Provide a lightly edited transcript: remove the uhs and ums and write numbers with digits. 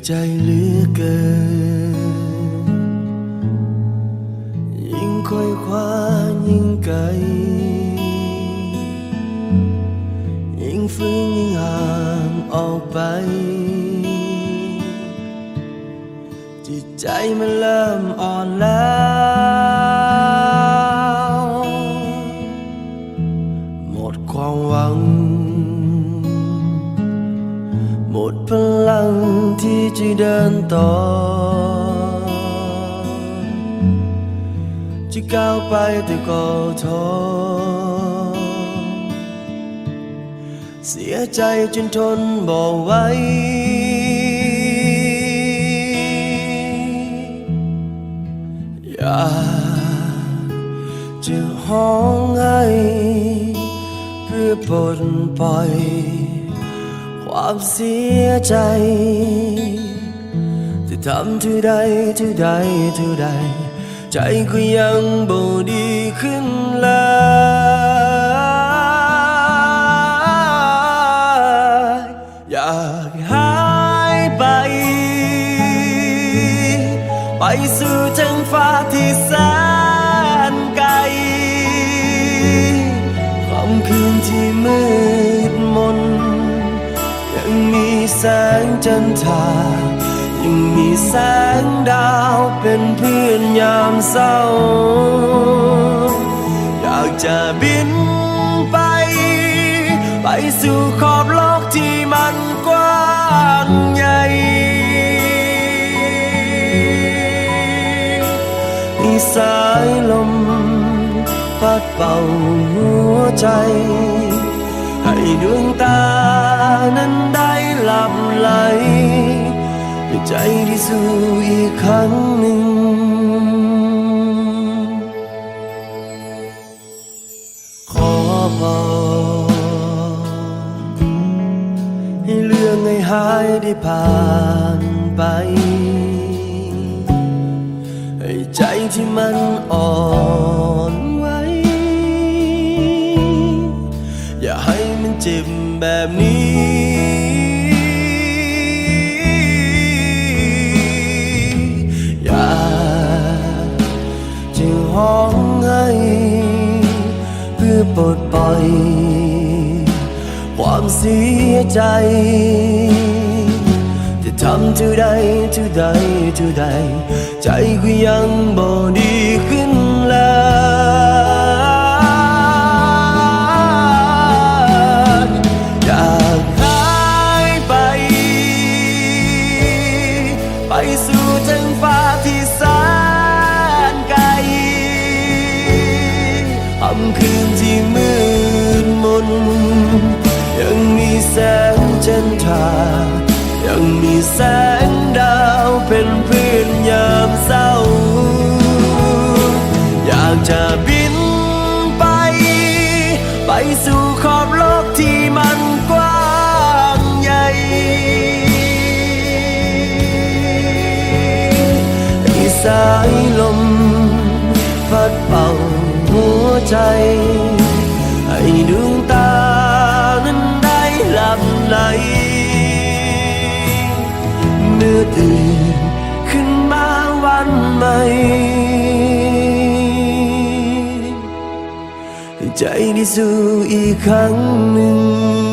ใจเหลือเกินยิ่งค่อยคว้ายิ่งไกลยิ่งฝืนยิ่งห่างออกไปจิตใจมันเริ่มอ่อนแล้วหมดความหวังหมดพลังที่จะเดินต่อจะก้าวไปแต่ก็ท้อเสียใจจนทนบ่ไหวอยากจะห้องให้เพื่อปลดปล่อยความเสียใจจะทำเท่าใดเท่าใดเท่าใดใจก็ยังบ่ดีขึ้นเลยอยากหายไปไปสู่ท้องฟ้าที่แสนไกลค่ำคืนที่มืดมนยังมีแสงจันทรายังมีแสงดาวเป็นเพื่อนยามเศร้าอยากจะบินไปสู่ขอบโลกที่มันกว้างใหญ่มีสายลมพัดเป่าหัวใจให้ดวงตานั้นได้หลับไหลให้ใจได้สู้อีกครั้งหนึ่งขอพรให้เรื่องให้หายได้ผ่านไปให้ใจที่มันอ่อนไหวอย่าให้มันเจ็บแบบนี้อยากจะห้องให้เพื่อปลดปล่อยความเสียใจจะทำเท่าใดเท่าใดเท่าใดใจก็ยังบ่ดีขึ้นเลยอยากหายไปสู่ท้องฟ้าที่แสนไกลค่ำคืนที่มืดมนยังมีแสงจันทรายังมีแสงดาวเป็นเพื่อนยามเศร้าอยากจะบินไปสู่ขอบโลกที่มันกว้างใหญ่ให้สายลมพัดเป่าหัวใจให้ดวงตานั้นได้หลับไหลเมื่อตื่นขึ้นมาวันใหม่ให้ใจได้สู้อีกครั้งหนึ่ง